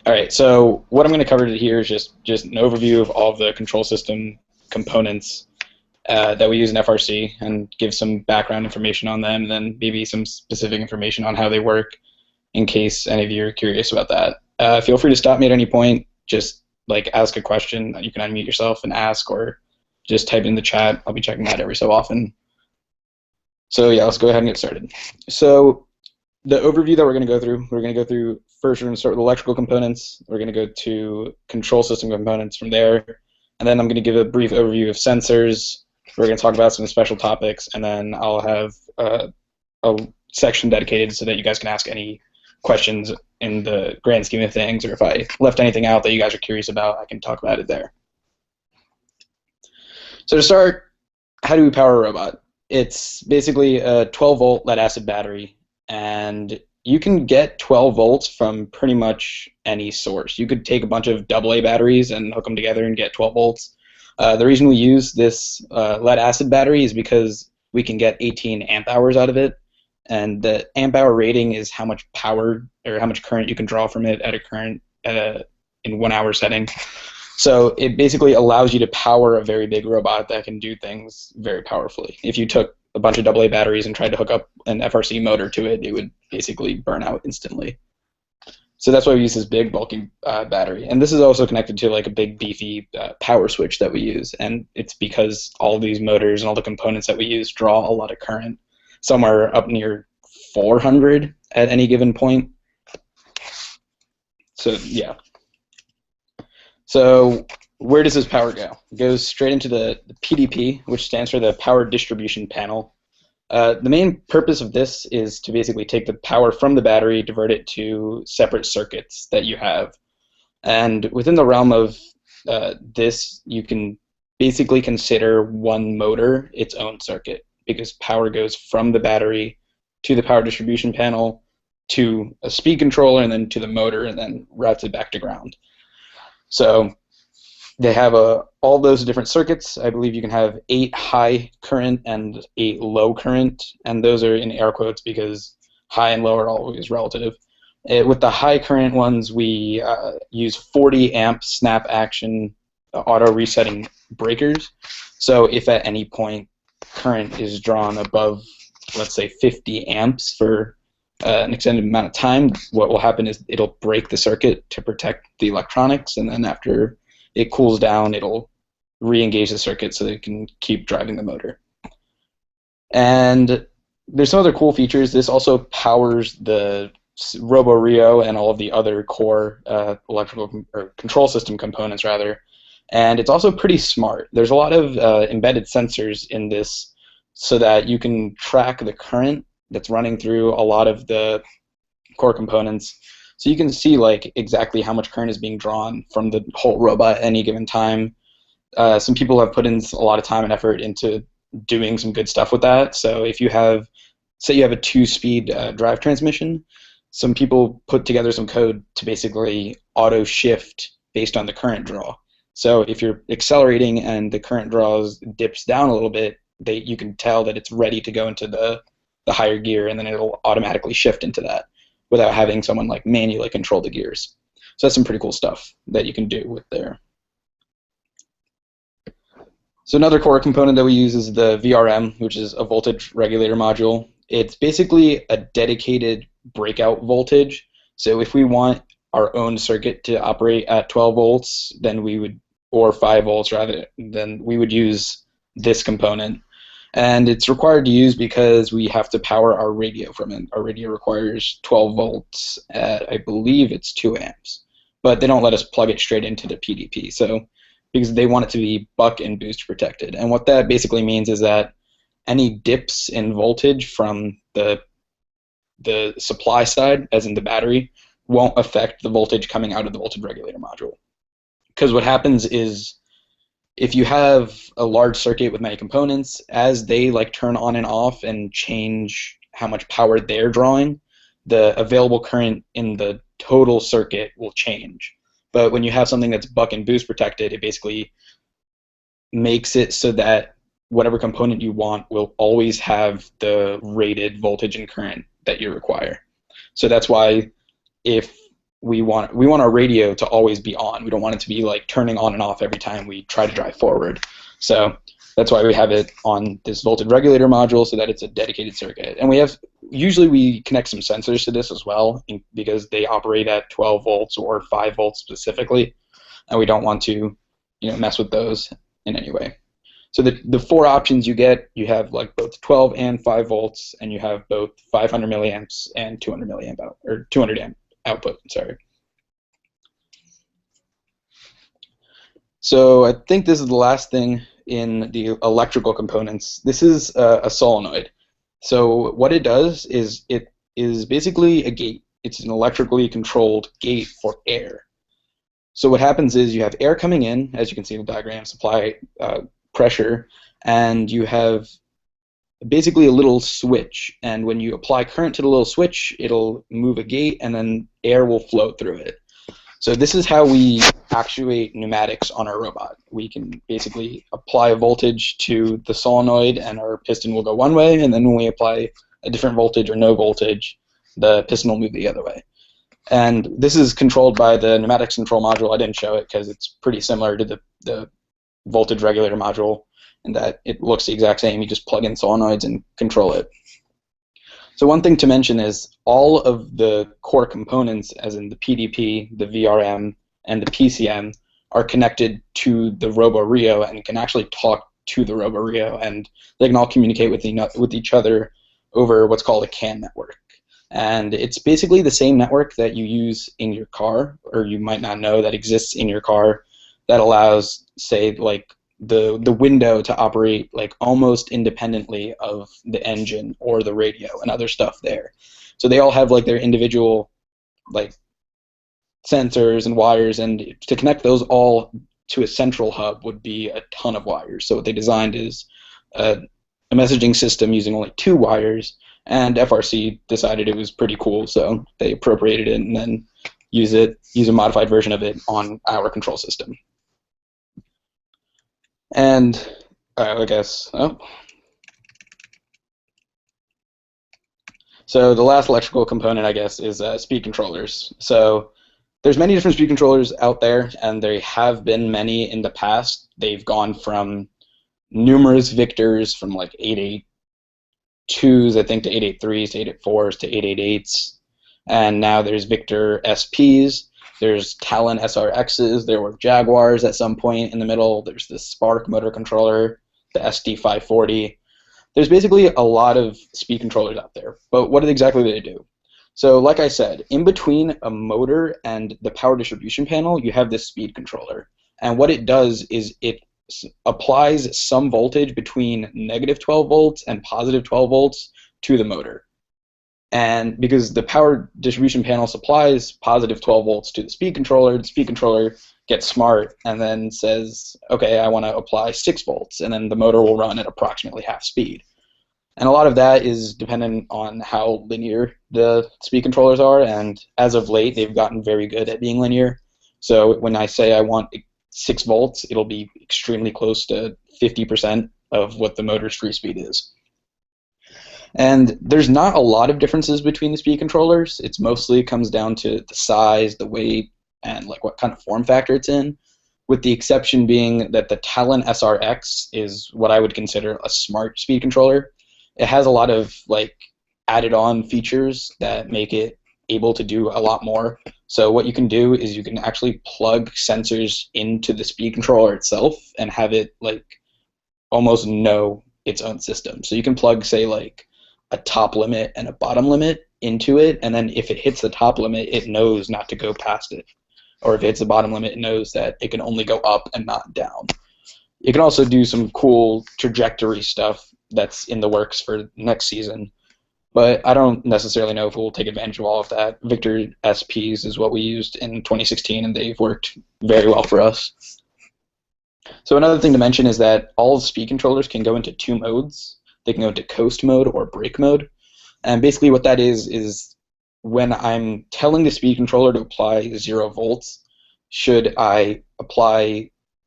All right, so what I'm going to cover here is just an overview of all of the control system components that we use in FRC and give some background information on them, and then maybe some specific information on how they work in case any of you are curious about that. Feel free to stop me at any point. Just like ask a question. You can unmute yourself and ask, or just type it in the chat. I'll be checking that every so often. So yeah, let's go ahead and get started. So the overview that we're going to go through first, we're going to start with electrical components. We're going to go to control system components from there. And then I'm going to give a brief overview of sensors. We're going to talk about some special topics. And then I'll have a section dedicated so that you guys can ask any questions in the grand scheme of things. Or if I left anything out that you guys are curious about, I can talk about it there. So to start, how do we power a robot? It's basically a 12-volt lead-acid battery. And you can get 12 volts from pretty much any source. You could take a bunch of AA batteries and hook them together and get 12 volts. The reason we use this lead-acid battery is because we can get 18 amp hours out of it. And the amp hour rating is how much power or how much current you can draw from it at a current in 1 hour setting. So it basically allows you to power a very big robot that can do things very powerfully. If you took a bunch of AA batteries and tried to hook up an FRC motor to it, it would basically burn out instantly. So that's why we use this big bulky battery. And this is also connected to like a big beefy power switch that we use. And it's because all of these motors and all the components that we use draw a lot of current. Some are up near 400 at any given point. So yeah. So where does this power go? It goes straight into the PDP, which stands for the Power Distribution Panel. The main purpose of this is to basically take the power from the battery, divert it to separate circuits that you have. And within the realm of this, you can basically consider one motor its own circuit, because power goes from the battery to the power distribution panel to a speed controller and then to the motor and then routes it back to ground. So they have all those different circuits. I believe you can have 8 high current and 8 low current, and those are in air quotes because high and low are always relative. With the high current ones, we use 40 amp snap action auto resetting breakers. So if at any point current is drawn above, let's say, 50 amps for an extended amount of time, what will happen is it'll break the circuit to protect the electronics, and then after it cools down, it'll re-engage the circuit so that it can keep driving the motor. And there's some other cool features. This also powers the RoboRio and all of the other core electrical or control system components, rather. And it's also pretty smart. There's a lot of embedded sensors in this so that you can track the current that's running through a lot of the core components. So you can see like exactly how much current is being drawn from the whole robot at any given time. Some people have put in a lot of time and effort into doing some good stuff with that. So if you have, say you have a 2-speed drive transmission, some people put together some code to basically auto shift based on the current draw. So if you're accelerating and the current draws dips down a little bit, you can tell that it's ready to go into the higher gear, and then it'll automatically shift into that without having someone like manually control the gears. So that's some pretty cool stuff that you can do with there. So another core component that we use is the VRM, which is a voltage regulator module. It's basically a dedicated breakout voltage. So if we want our own circuit to operate at 12 volts, then we would, or 5 volts rather, then we would use this component. And it's required to use because we have to power our radio from it. Our radio requires 12 volts at, I believe it's 2 amps. But they don't let us plug it straight into the PDP. So because they want it to be buck and boost protected. And what that basically means is that any dips in voltage from the supply side, as in the battery, won't affect the voltage coming out of the voltage regulator module. Because what happens is, if you have a large circuit with many components, as they like turn on and off and change how much power they're drawing, the available current in the total circuit will change. But when you have something that's buck and boost protected, it basically makes it so that whatever component you want will always have the rated voltage and current that you require. So that's why if we want our radio to always be on. We don't want it to be like turning on and off every time we try to drive forward. So that's why we have it on this voltage regulator module, so that it's a dedicated circuit. And usually we connect some sensors to this as well, because they operate at 12 volts or 5 volts specifically, and we don't want to, mess with those in any way. So the four options you have like both 12 and 5 volts, and you have both 500 milliamps and 200 milliamp or 200 amp output. Sorry. So I think this is the last thing in the electrical components. This is a solenoid. So what it does is it is basically a gate. It's an electrically controlled gate for air. So what happens is you have air coming in, as you can see in the diagram, supply pressure, and you have basically a little switch. And when you apply current to the little switch, it'll move a gate, and then air will flow through it. So this is how we actuate pneumatics on our robot. We can basically apply a voltage to the solenoid, and our piston will go one way, and then when we apply a different voltage or no voltage, the piston will move the other way. And this is controlled by the pneumatics control module. I didn't show it because it's pretty similar to the voltage regulator module in that it looks the exact same. You just plug in solenoids and control it. So one thing to mention is all of the core components, as in the PDP, the VRM, and the PCM, are connected to the RoboRio and can actually talk to the RoboRio, and they can all communicate with each other over what's called a CAN network. And it's basically the same network that you use in your car, or you might not know that exists in your car, that allows, say, like the window to operate like almost independently of the engine or the radio and other stuff there. So they all have like their individual like sensors and wires, and to connect those all to a central hub would be a ton of wires. So what they designed is a messaging system using only 2 wires, and FRC decided it was pretty cool, so they appropriated it and then use a modified version of it on our control system. And I guess, so the last electrical component, I guess, is speed controllers. So there's many different speed controllers out there, and there have been many in the past. They've gone from numerous Victors, from like 882s, I think, to 883s, to 884s, to 888s, and now there's Victor SPs. There's Talon SRXs, there were Jaguars at some point in the middle, there's the Spark motor controller, the SD540. There's basically a lot of speed controllers out there, but what exactly do they do? So like I said, in between a motor and the power distribution panel, you have this speed controller. And what it does is it applies some voltage between negative 12 volts and positive 12 volts to the motor. And because the power distribution panel supplies positive 12 volts to the speed controller gets smart and then says, okay, I want to apply 6 volts, and then the motor will run at approximately half speed. And a lot of that is dependent on how linear the speed controllers are, and as of late, they've gotten very good at being linear. So when I say I want 6 volts, it'll be extremely close to 50% of what the motor's free speed is. And there's not a lot of differences between the speed controllers. It's mostly comes down to the size, the weight, and like what kind of form factor it's in, with the exception being that the Talon SRX is what I would consider a smart speed controller. It has a lot of like added on features that make it able to do a lot more. So what you can do is you can actually plug sensors into the speed controller itself and have it like almost know its own system. So you can plug, say, like a top limit and a bottom limit into it, and then if it hits the top limit, it knows not to go past it. Or if it hits the bottom limit, it knows that it can only go up and not down. You can also do some cool trajectory stuff that's in the works for next season, but I don't necessarily know if we'll take advantage of all of that. Victor SPs is what we used in 2016, and they've worked very well for us. So another thing to mention is that all speed controllers can go into 2 modes. They can go into coast mode or brake mode. And basically what that is when I'm telling the speed controller to apply 0 volts, should I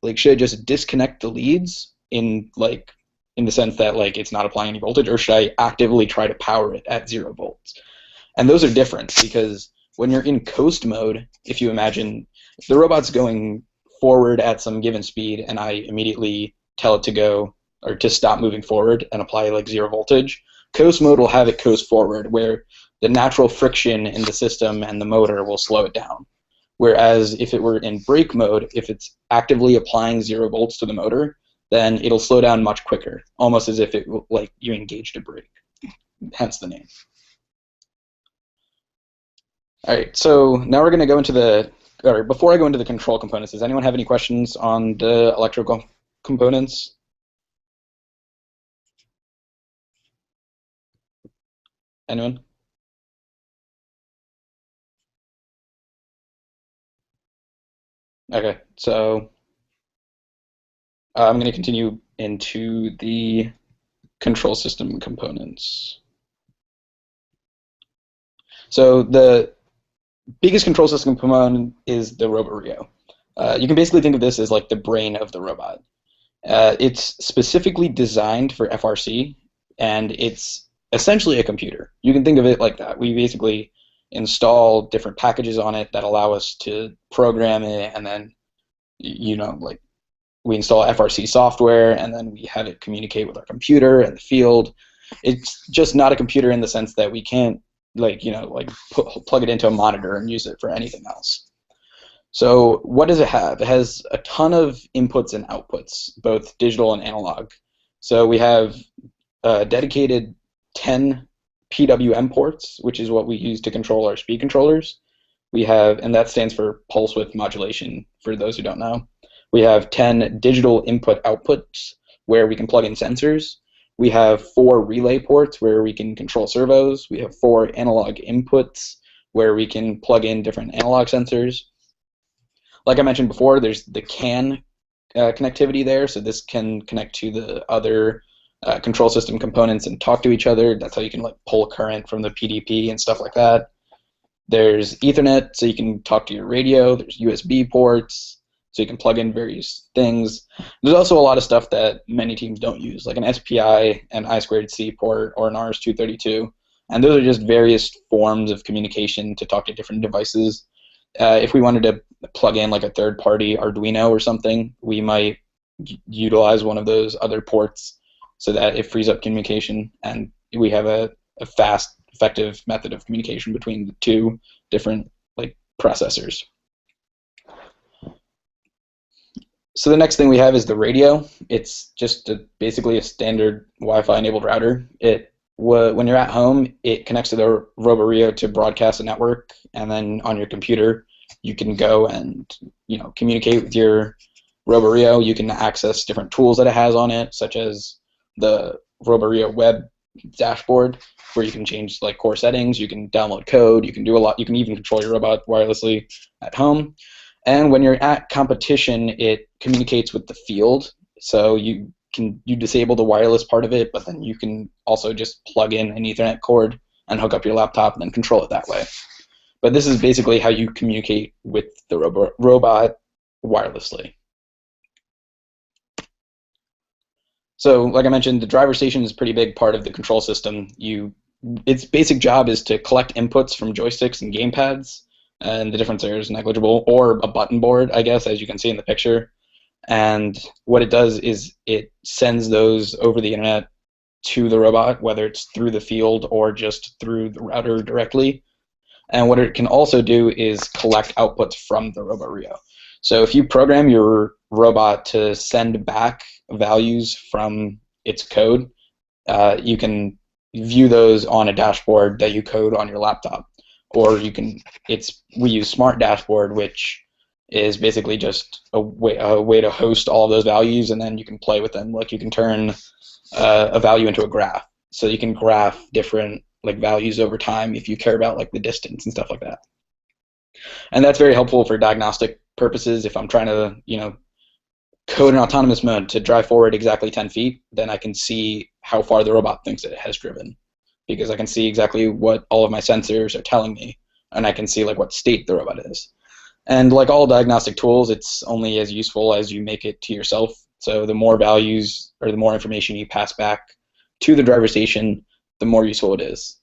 just disconnect the leads in the sense that like it's not applying any voltage, or should I actively try to power it at 0 volts? And those are different, because When you're in coast mode, if you imagine if the robot's going forward at some given speed and I immediately tell it to go or to stop moving forward and apply like 0 voltage, coast mode will have it coast forward, where the natural friction in the system and the motor will slow it down. Whereas if it were in brake mode, if it's actively applying 0 volts to the motor, then it'll slow down much quicker, almost as if it like you engaged a brake, hence the name. All right, so now we're going to go into the, or before I go into the control components, does anyone have any questions on the electrical components? Anyone? Okay, so I'm going to continue into the control system components. So the biggest control system component is the RoboRio. You can basically think of this as like the brain of the robot. It's specifically designed for FRC, and it's essentially a computer. You can think of it like that. We basically install different packages on it that allow us to program it, and then, you know, like we install FRC software, and then we have it communicate with our computer and the field. It's just not a computer in the sense that we can't, like, you know, like plug it into a monitor and use it for anything else. So what does it have? It has a ton of inputs and outputs, both digital and analog. So we have dedicated 10 PWM ports, which is what we use to control our speed controllers. We have, and that stands for pulse width modulation, for those who don't know. We have 10 digital input outputs where we can plug in sensors. We have 4 relay ports where we can control servos. We have 4 analog inputs where we can plug in different analog sensors. Like I mentioned before, there's the CAN connectivity there, so this can connect to the other control system components and talk to each other. That's how you can like pull current from the PDP and stuff like that. There's Ethernet, so you can talk to your radio. There's USB ports, so you can plug in various things. There's also a lot of stuff that many teams don't use, like an SPI, an I2C port, or an RS-232. And those are just various forms of communication to talk to different devices. If we wanted to plug in like a third-party Arduino or something, we might utilize one of those other ports so that it frees up communication, and we have a fast, effective method of communication between the two different like processors. So the next thing we have is the radio. It's just basically a standard Wi-Fi enabled router. When you're at home, it connects to the RoboRio to broadcast a network, and then on your computer, you can go and, you know, communicate with your RoboRio. You can access different tools that it has on it, such as the RoboRio web dashboard, where you can change like core settings. You can download code. You can do a lot. You can even control your robot wirelessly at home. And when you're at competition, it communicates with the field. So you disable the wireless part of it, but then you can also just plug in an Ethernet cord and hook up your laptop and then control it that way. But this is basically how you communicate with the robot wirelessly. So, like I mentioned, the driver station is a pretty big part of the control system. Its basic job is to collect inputs from joysticks and gamepads, and the difference there is negligible, or a button board, I guess, as you can see in the picture. And what it does is it sends those over the internet to the robot, whether it's through the field or just through the router directly. And what it can also do is collect outputs from the RoboRio. So if you program your robot to send back values from its code, you can view those on a dashboard that you code on your laptop. Or we use Smart Dashboard, which is basically just a way to host all of those values, and then you can play with them. Like you can turn a value into a graph, so you can graph different like values over time if you care about like the distance and stuff like that. And that's very helpful for diagnostic purposes. If I'm trying to, you know, code an autonomous mode to drive forward exactly 10 feet, then I can see how far the robot thinks it has driven, because I can see exactly what all of my sensors are telling me, and I can see like what state the robot is. And like all diagnostic tools, it's only as useful as you make it to yourself. So the more values or the more information you pass back to the driver station, the more useful it is.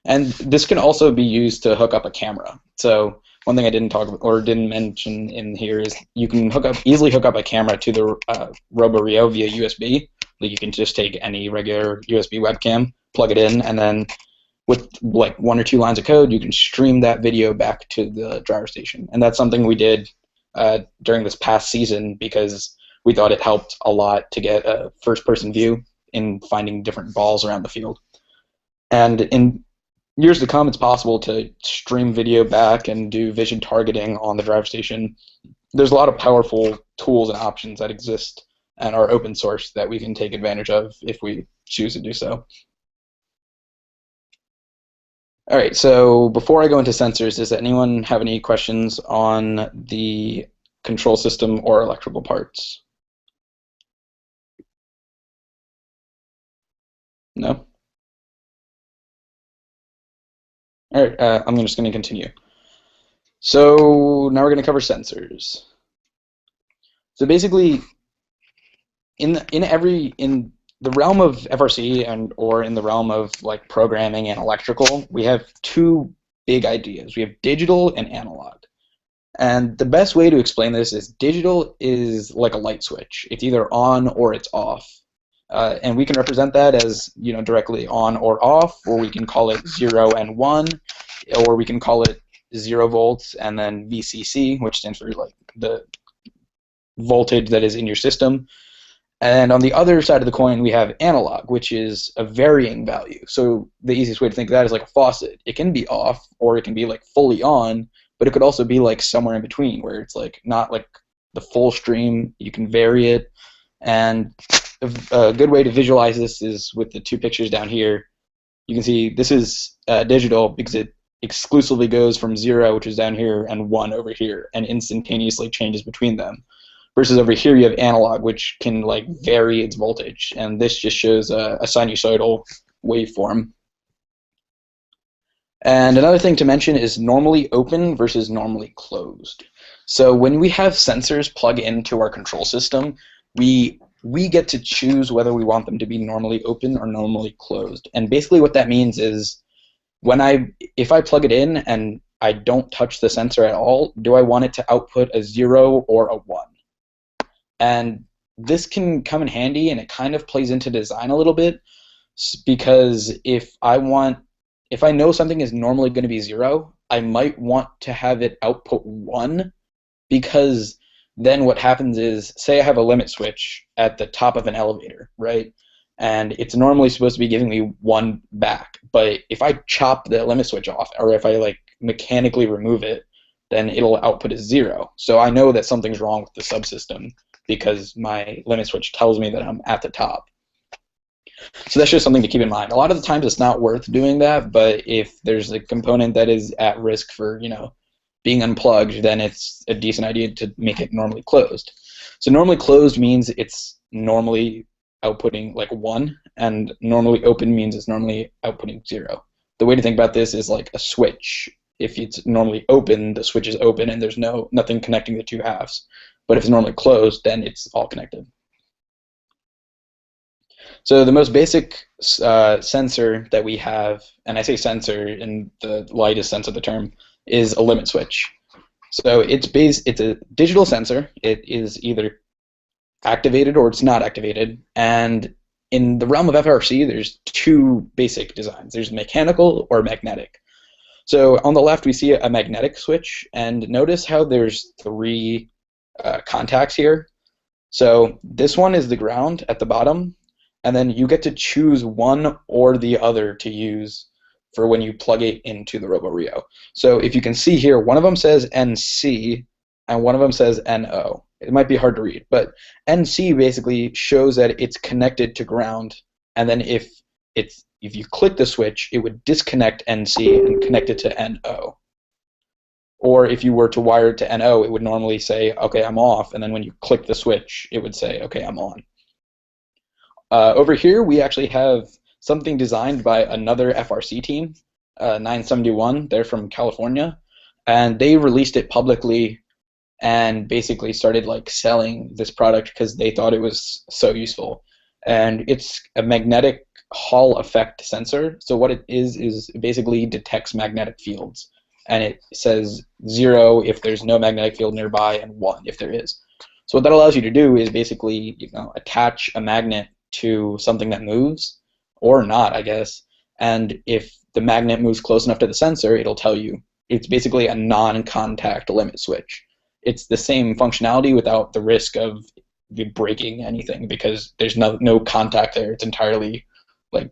And this can also be used to hook up a camera. So one thing I didn't talk about, or didn't mention in here is you can easily hook up a camera to the RoboRio via USB. Like you can just take any regular USB webcam, plug it in, and then with like 1 or 2 lines of code, you can stream that video back to the driver station. And that's something we did during this past season because we thought it helped a lot to get a first-person view in finding different balls around the field. And in years to come, it's possible to stream video back and do vision targeting on the driver station. There's a lot of powerful tools and options that exist and are open source that we can take advantage of if we choose to do so. All right, so before I go into sensors, does anyone have any questions on the control system or electrical parts? No? All right, I'm just going to continue. So now we're going to cover sensors. So basically, in the realm of FRC or in the realm of like programming and electrical, we have two big ideas. We have digital and analog. And the best way to explain this is digital is like a light switch. It's either on or it's off. And we can represent that as directly on or off, or we can call it 0 and 1, or we can call it 0 volts and then VCC, which stands for like the voltage that is in your system. And on the other side of the coin, we have analog, which is a varying value. So the easiest way to think of that is like a faucet. It can be off, or it can be like fully on, but it could also be like somewhere in between, where it's like not like the full stream. You can vary it. And a good way to visualize this is with the two pictures down here. You can see this is digital because it exclusively goes from 0, which is down here, and 1 over here, and instantaneously changes between them. Versus over here you have analog, which can like vary its voltage, and this just shows a sinusoidal waveform. And another thing to mention is normally open versus normally closed. So when we have sensors plug into our control system, we get to choose whether we want them to be normally open or normally closed. And basically what that means is if I plug it in and I don't touch the sensor at all, do I want it to output a 0 or a 1? And this can come in handy, and it kind of plays into design a little bit, because if I know something is normally going to be 0, I might want to have it output 1, because then what happens is, say I have a limit switch at the top of an elevator, right? And it's normally supposed to be giving me 1 back, but if I chop the limit switch off, or if I like mechanically remove it, then it'll output as 0. So I know that something's wrong with the subsystem, because my limit switch tells me that I'm at the top. So that's just something to keep in mind. A lot of the times it's not worth doing that, but if there's a component that is at risk for, being unplugged, then it's a decent idea to make it normally closed. So normally closed means it's normally outputting like 1, and normally open means it's normally outputting 0. The way to think about this is like a switch. If it's normally open, the switch is open and there's nothing connecting the two halves. But if it's normally closed, then it's all connected. So the most basic sensor that we have, and I say sensor in the lightest sense of the term, is a limit switch. So it's a digital sensor. It is either activated or it's not activated. And in the realm of FRC, there's two basic designs. There's mechanical or magnetic. So on the left, we see a magnetic switch, and notice how there's 3 contacts here. So this one is the ground at the bottom, and then you get to choose one or the other to use for when you plug it into the RoboRio. So if you can see here, one of them says NC and one of them says NO. It might be hard to read, but NC basically shows that it's connected to ground, and then if you click the switch, it would disconnect NC and connect it to NO. Or if you were to wire it to NO, it would normally say, okay, I'm off, and then when you click the switch, it would say, okay, I'm on. Over here, we actually have something designed by another FRC team, 971. They're from California, and they released it publicly and basically started like selling this product because they thought it was so useful. and it's a magnetic Hall effect sensor. So what it is it basically detects magnetic fields, and it says 0 if there's no magnetic field nearby and 1 if there is. So what that allows you to do is basically, attach a magnet to something that moves, or not, I guess. And if the magnet moves close enough to the sensor, it'll tell you. It's basically a non-contact limit switch. It's the same functionality without the risk of breaking anything because there's no contact there. It's entirely like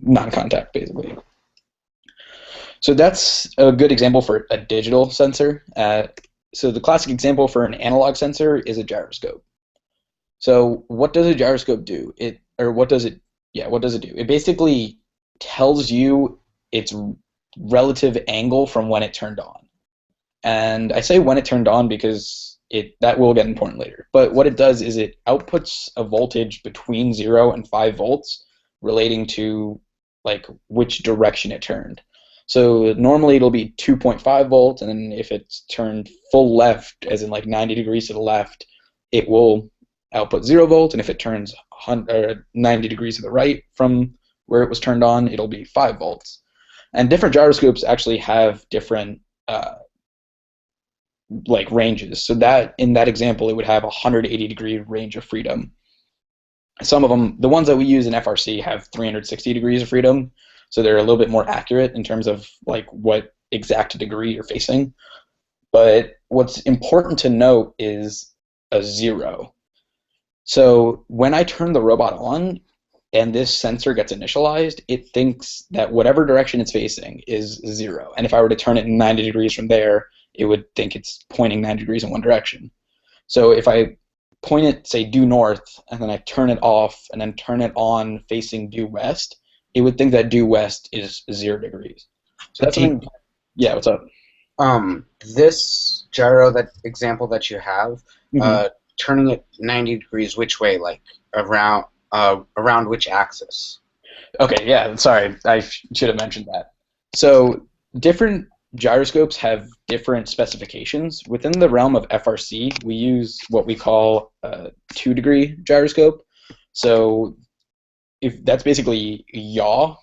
non-contact, basically. So that's a good example for a digital sensor. So the classic example for an analog sensor is a gyroscope. So what does a gyroscope do? What does it do? It basically tells you its relative angle from when it turned on. And I say when it turned on because that will get important later. But what it does is it outputs a voltage between 0 and 5 volts relating to like which direction it turned. So normally it'll be 2.5 volts, and then if it's turned full left, as in like 90 degrees to the left, it will output 0 volts, and if it turns 90 degrees to the right from where it was turned on, it'll be 5 volts. And different gyroscopes actually have different like ranges. So that in that example, it would have a 180-degree range of freedom. Some of them, the ones that we use in FRC, have 360 degrees of freedom, so they're a little bit more accurate in terms of like what exact degree you're facing. But what's important to note is a 0. So when I turn the robot on and this sensor gets initialized, it thinks that whatever direction it's facing is 0. And if I were to turn it 90 degrees from there, it would think it's pointing 90 degrees in one direction. So if I point it, say, due north, and then I turn it off and then turn it on facing due west, it would think that due west is 0 degrees. So that's something. Yeah, what's up? This gyro, that example that you have, turning it 90 degrees which way, like around which axis? Okay, yeah, sorry, I should have mentioned that. So different gyroscopes have different specifications. Within the realm of FRC, we use what we call a 2-degree gyroscope. So if that's basically yaw.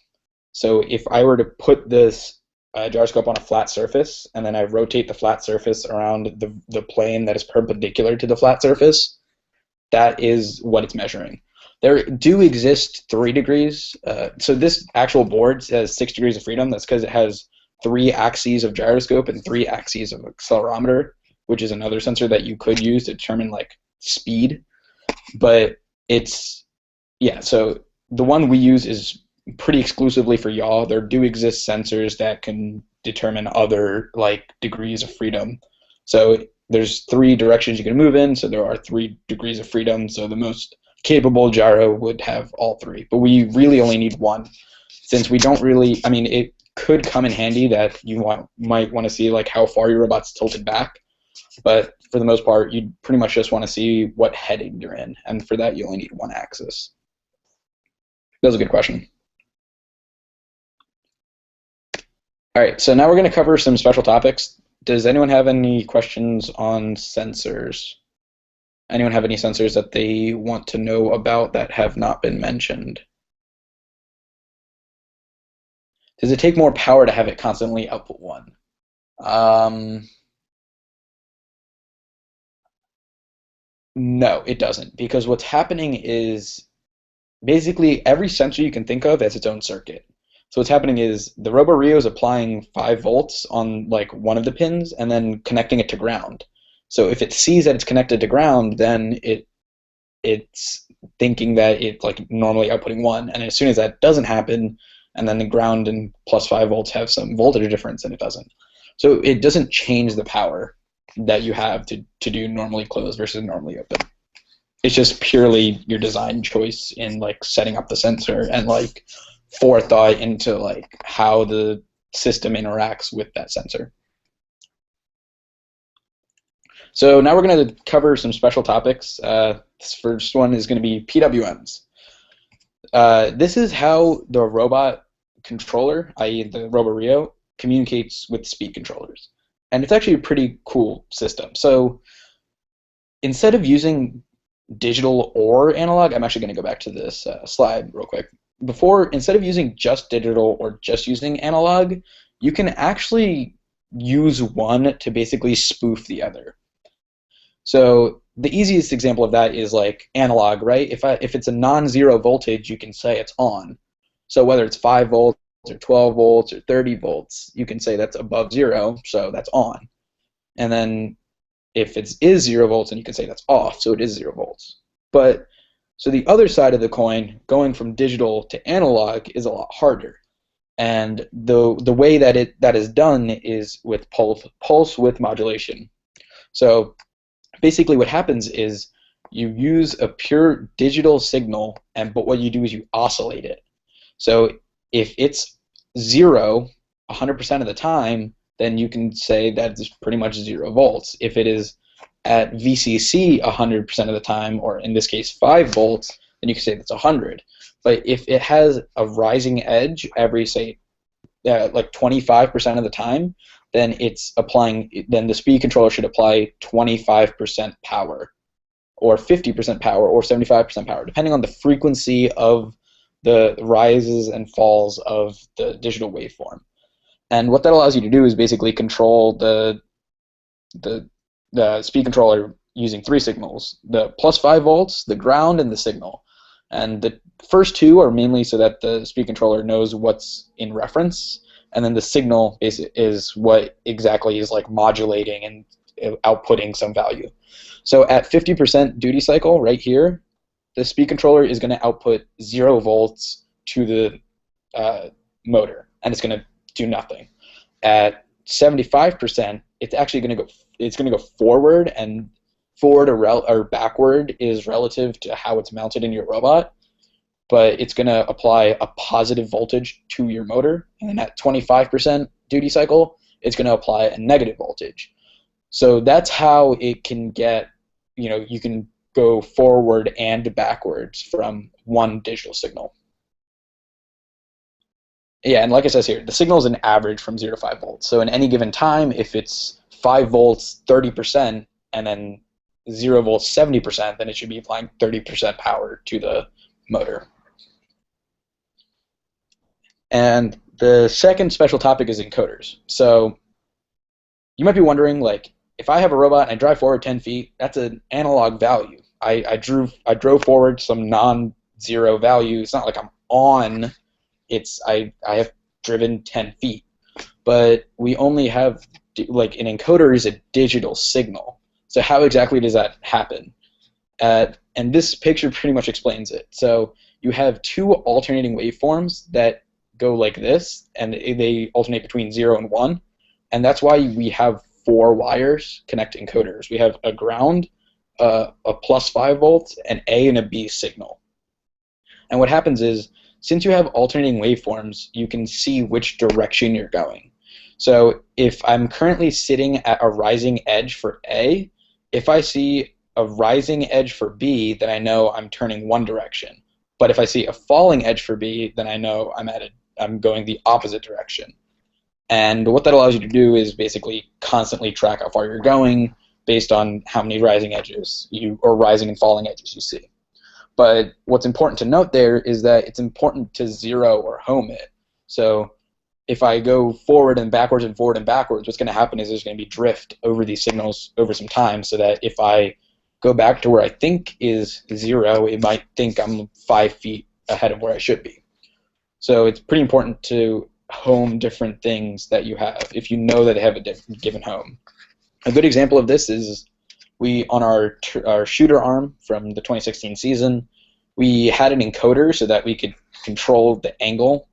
So if I were to put this gyroscope on a flat surface, and then I rotate the flat surface around the plane that is perpendicular to the flat surface, that is what it's measuring. There do exist 3 degrees. So this actual board says 6 degrees of freedom. That's because it has 3 axes of gyroscope and 3 axes of accelerometer, which is another sensor that you could use to determine like speed. But so the one we use is pretty exclusively for yaw. There do exist sensors that can determine other like degrees of freedom. So there's 3 directions you can move in, so there are 3 degrees of freedom. So the most capable gyro would have all 3, but we really only need 1, since we don't really. I mean, it could come in handy that you might want to see like how far your robot's tilted back, but for the most part, you pretty much just want to see what heading you're in, and for that you only need 1 axis. That was a good question. All right, so now we're going to cover some special topics. Does anyone have any questions on sensors? Anyone have any sensors that they want to know about that have not been mentioned? Does it take more power to have it constantly output 1? No, it doesn't, because what's happening is basically every sensor you can think of has its own circuit. So what's happening is the RoboRio is applying 5 volts on like one of the pins and then connecting it to ground. So if it sees that it's connected to ground, then it's thinking that it's like normally outputting 1, and as soon as that doesn't happen, and then the ground and plus 5 volts have some voltage difference, and it doesn't. So it doesn't change the power that you have to do normally closed versus normally open. It's just purely your design choice in like setting up the sensor and like forethought into like how the system interacts with that sensor. So now we're going to cover some special topics. This first one is going to be PWMs. This is how the robot controller, i.e. the RoboRio, communicates with speed controllers. And it's actually a pretty cool system. So instead of using digital or analog, I'm actually going to go back to this slide real quick. Before, instead of using just digital or just using analog, you can actually use one to basically spoof the other. So the easiest example of that is like analog, right? If it's a non-zero voltage, you can say it's on. So whether it's 5 volts or 12 volts or 30 volts, you can say that's above zero, so that's on. And then if it is 0 volts, then you can say that's off, so it is 0 volts. But so the other side of the coin, going from digital to analog, is a lot harder. And the way that is done is with pulse width modulation. So basically what happens is you use a pure digital signal, but what you do is you oscillate it. So if it's 0 100% of the time, then you can say that it's pretty much 0 volts. If it is at VCC 100% of the time, or in this case 5 volts, then you can say that's 100. But if it has a rising edge every, say, like 25% of the time, then then the speed controller should apply 25% power, or 50% power, or 75% power, depending on the frequency of the rises and falls of the digital waveform. And what that allows you to do is basically control the speed controller using 3 signals: the plus 5 volts, the ground, and the signal. And the first 2 are mainly so that the speed controller knows what's in reference, and then the signal is what exactly is like modulating and outputting some value. So at 50% duty cycle right here, the speed controller is going to output 0 volts to the motor, and it's going to do nothing. At 75%, it's actually going to go forward, and forward or backward is relative to how it's mounted in your robot, but it's going to apply a positive voltage to your motor, and then at 25% duty cycle, it's going to apply a negative voltage. So that's how it can get, you can go forward and backwards from one digital signal. Yeah, and like it says here, the signal is an average from 0 to 5 volts. So in any given time, if it's 5 volts 30% and then 0 volts 70%, then it should be applying 30% power to the motor. And the second special topic is encoders. So you might be wondering, like, if I have a robot and I drive forward 10 feet, that's an analog value. I drove forward some non-zero value. It's not like I'm on. I have driven 10 feet. But we only have, like, an encoder is a digital signal. So how exactly does that happen? And this picture pretty much explains it. So you have 2 alternating waveforms that go like this, and they alternate between 0 and 1. And that's why we have 4 wires connecting encoders. We have a ground, a plus 5 volts, an A and a B signal. And what happens is, since you have alternating waveforms, you can see which direction you're going. So if I'm currently sitting at a rising edge for A, if I see a rising edge for B, then I know I'm turning one direction. But if I see a falling edge for B, then I know I'm going the opposite direction. And what that allows you to do is basically constantly track how far you're going based on how many rising edges or rising and falling edges you see. But what's important to note there is that it's important to zero or home it. So if I go forward and backwards, what's going to happen is there's going to be drift over these signals over some time, so that if I go back to where I think is 0, it might think I'm 5 feet ahead of where I should be. So it's pretty important to home different things that you have if you know that they have a given home. A good example of this is on our shooter arm from the 2016 season, we had an encoder so that we could control the angle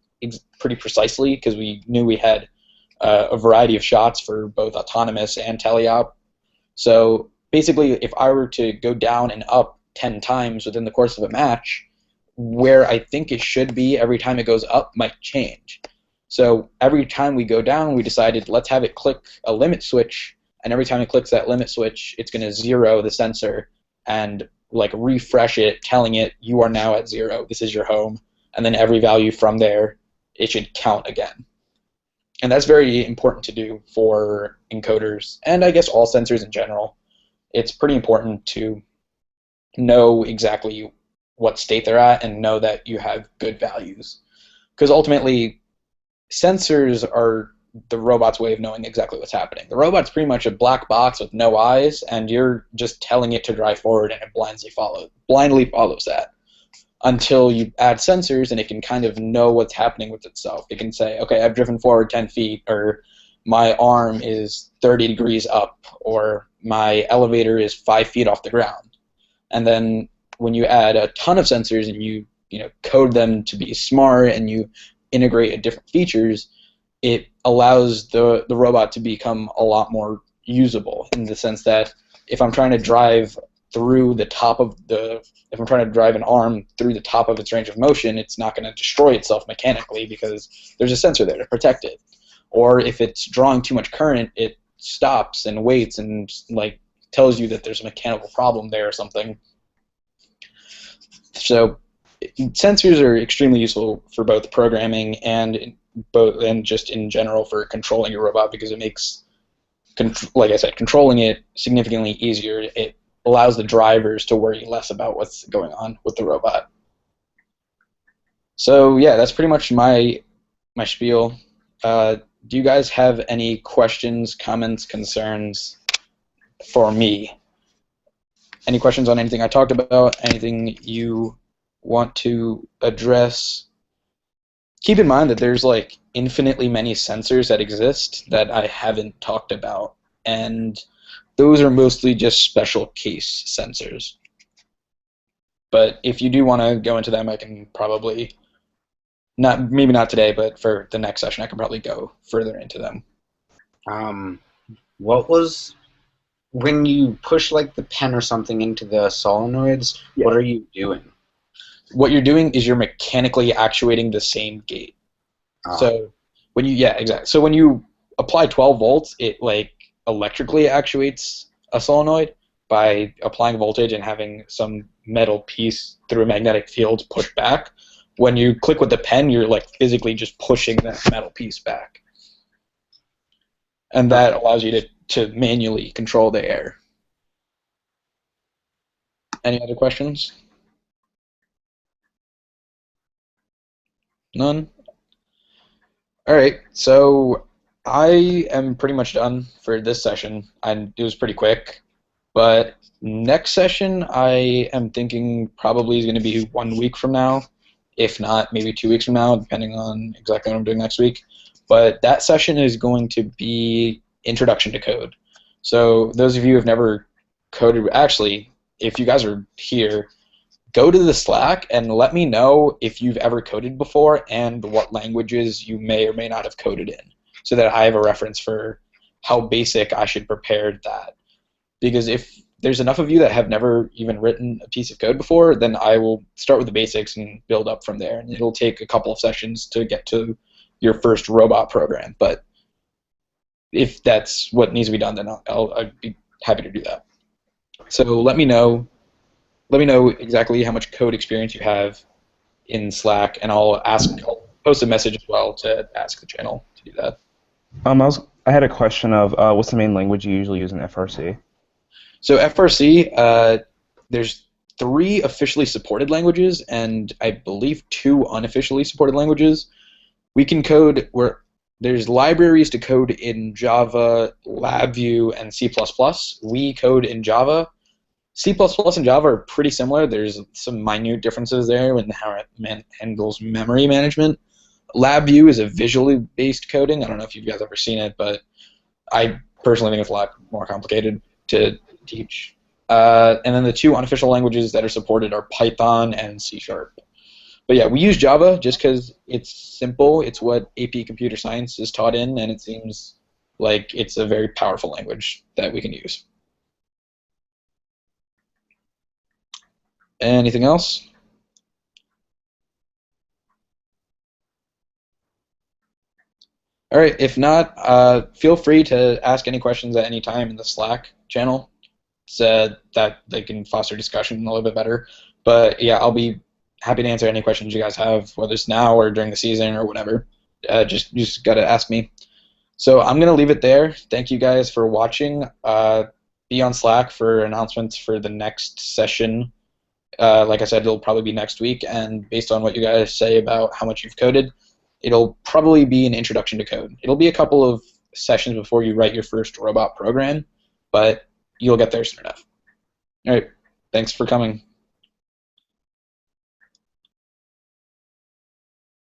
pretty precisely, because we knew we had a variety of shots for both autonomous and teleop. So basically, if I were to go down and up 10 times within the course of a match, where I think it should be every time it goes up might change. So every time we go down, we decided, let's have it click a limit switch, and every time it clicks that limit switch, it's going to zero the sensor and like refresh it, telling it you are now at 0, this is your home, and then every value from there, it should count again. And that's very important to do for encoders, and I guess all sensors in general. It's pretty important to know exactly what state they're at and know that you have good values. Because ultimately, sensors are the robot's way of knowing exactly what's happening. The robot's pretty much a black box with no eyes, and you're just telling it to drive forward, and it blindly follows that until you add sensors, and it can kind of know what's happening with itself. It can say, okay, I've driven forward 10 feet, or my arm is 30 degrees up, or my elevator is 5 feet off the ground. And then when you add a ton of sensors and you code them to be smart and you integrate different features, it allows the robot to become a lot more usable in the sense that if I'm trying to drive if I'm trying to drive an arm through the top of its range of motion, it's not going to destroy itself mechanically because there's a sensor there to protect it. Or if it's drawing too much current, it stops and waits and like tells you that there's a mechanical problem there or something. So sensors are extremely useful for both programming and just in general for controlling your robot because it makes, like I said, controlling it significantly easier. It allows the drivers to worry less about what's going on with the robot. So yeah, that's pretty much my spiel. Do you guys have any questions, comments, concerns for me? Any questions on anything I talked about? Anything you want to address? Keep in mind that there's like infinitely many sensors that exist that I haven't talked about, and those are mostly just special case sensors. But if you do want to go into them, I can probably maybe not today, but for the next session, I can probably go further into them. What was when you push like the pen or something into the solenoids? Yeah. What are you doing? What you're doing is you're mechanically actuating the same gate. So when So when you apply 12 volts, it like electrically actuates a solenoid by applying voltage and having some metal piece through a magnetic field push back. When you click with the pen, you're like physically just pushing that metal piece back. And that allows you to manually control the air. Any other questions? None? All right, so I am pretty much done for this session, and it was pretty quick. But next session, I am thinking probably is going to be 1 week from now, if not maybe 2 weeks from now, depending on exactly what I'm doing next week. But that session is going to be Introduction to Code. So those of you who have never coded, actually, if you guys are here, go to the Slack and let me know if you've ever coded before and what languages you may or may not have coded in, so that I have a reference for how basic I should prepare that. Because if there's enough of you that have never even written a piece of code before, then I will start with the basics and build up from there. And it'll take a couple of sessions to get to your first robot program. But if that's what needs to be done, then I'd be happy to do that. So let me know exactly how much code experience you have in Slack, and I'll post a message as well to ask the channel to do that. I had a question of what's the main language you usually use in FRC? So FRC, there's 3 officially supported languages and I believe 2 unofficially supported languages. We can code there's libraries to code in Java, LabVIEW, and C++. We code in Java. C++ and Java are pretty similar. There's some minute differences there in how it handles memory management. LabVIEW is a visually based coding. I don't know if you guys have ever seen it, but I personally think it's a lot more complicated to teach. And then the 2 unofficial languages that are supported are Python and C#. But yeah, we use Java just because it's simple. It's what AP Computer Science is taught in, and it seems like it's a very powerful language that we can use. Anything else? All right, if not, feel free to ask any questions at any time in the Slack channel so that they can foster discussion a little bit better. But yeah, I'll be happy to answer any questions you guys have, whether it's now or during the season or whatever. You just got to ask me. So I'm going to leave it there. Thank you guys for watching. Be on Slack for announcements for the next session Like I said, it'll probably be next week, and based on what you guys say about how much you've coded, it'll probably be an introduction to code. It'll be a couple of sessions before you write your first robot program, but you'll get there soon enough. All right, thanks for coming.